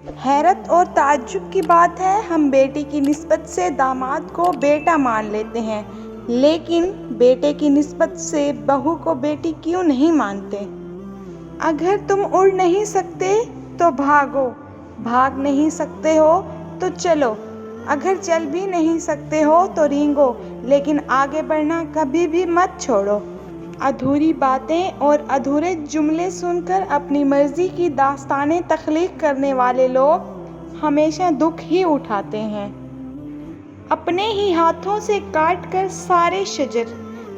حیرت اور تعجب کی بات ہے، ہم بیٹی کی نسبت سے داماد کو بیٹا مان لیتے ہیں، لیکن بیٹے کی نسبت سے بہو کو بیٹی کیوں نہیں مانتے؟ اگر تم اڑ نہیں سکتے تو بھاگو، بھاگ نہیں سکتے ہو تو چلو، اگر چل بھی نہیں سکتے ہو تو رینگو، لیکن آگے بڑھنا کبھی بھی مت چھوڑو۔ ادھوری باتیں اور ادھورے جملے سن کر اپنی مرضی کی داستانیں تخلیق کرنے والے لوگ ہمیشہ دکھ ہی اٹھاتے ہیں۔ اپنے ہی ہاتھوں سے کاٹ کر سارے شجر۔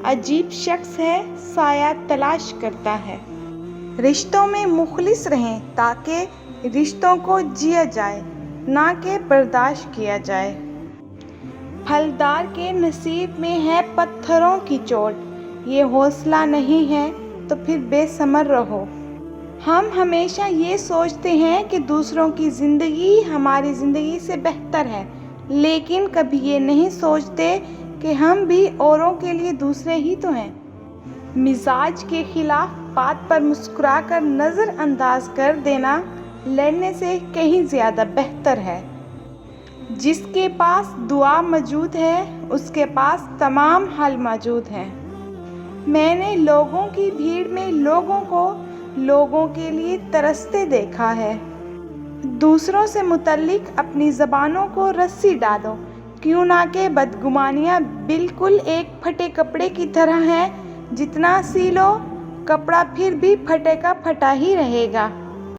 عجیب شخص ہے، سایہ تلاش کرتا ہے۔ رشتوں میں مخلص رہیں تاکہ رشتوں کو جیا جائے، نہ کہ برداشت کیا جائے۔ پھلدار کے نصیب میں ہے پتھروں کی چوٹ، یہ حوصلہ نہیں ہے تو پھر بے ثمر رہو۔ ہم ہمیشہ یہ سوچتے ہیں کہ دوسروں کی زندگی ہماری زندگی سے بہتر ہے، لیکن کبھی یہ نہیں سوچتے کہ ہم بھی اوروں کے لیے دوسرے ہی تو ہیں۔ مزاج کے خلاف بات پر مسکرا کر نظر انداز کر دینا لڑنے سے کہیں زیادہ بہتر ہے۔ جس کے پاس دعا موجود ہے، اس کے پاس تمام حل موجود ہیں۔ میں نے لوگوں کی بھیڑ میں لوگوں کو لوگوں کے لیے ترستے دیکھا ہے۔ دوسروں سے متعلق اپنی زبانوں کو رسی ڈالو، کیوں نہ کہ بدگمانیاں بالکل ایک پھٹے کپڑے کی طرح ہیں، جتنا سی لو، کپڑا پھر بھی پھٹے کا پھٹا ہی رہے گا۔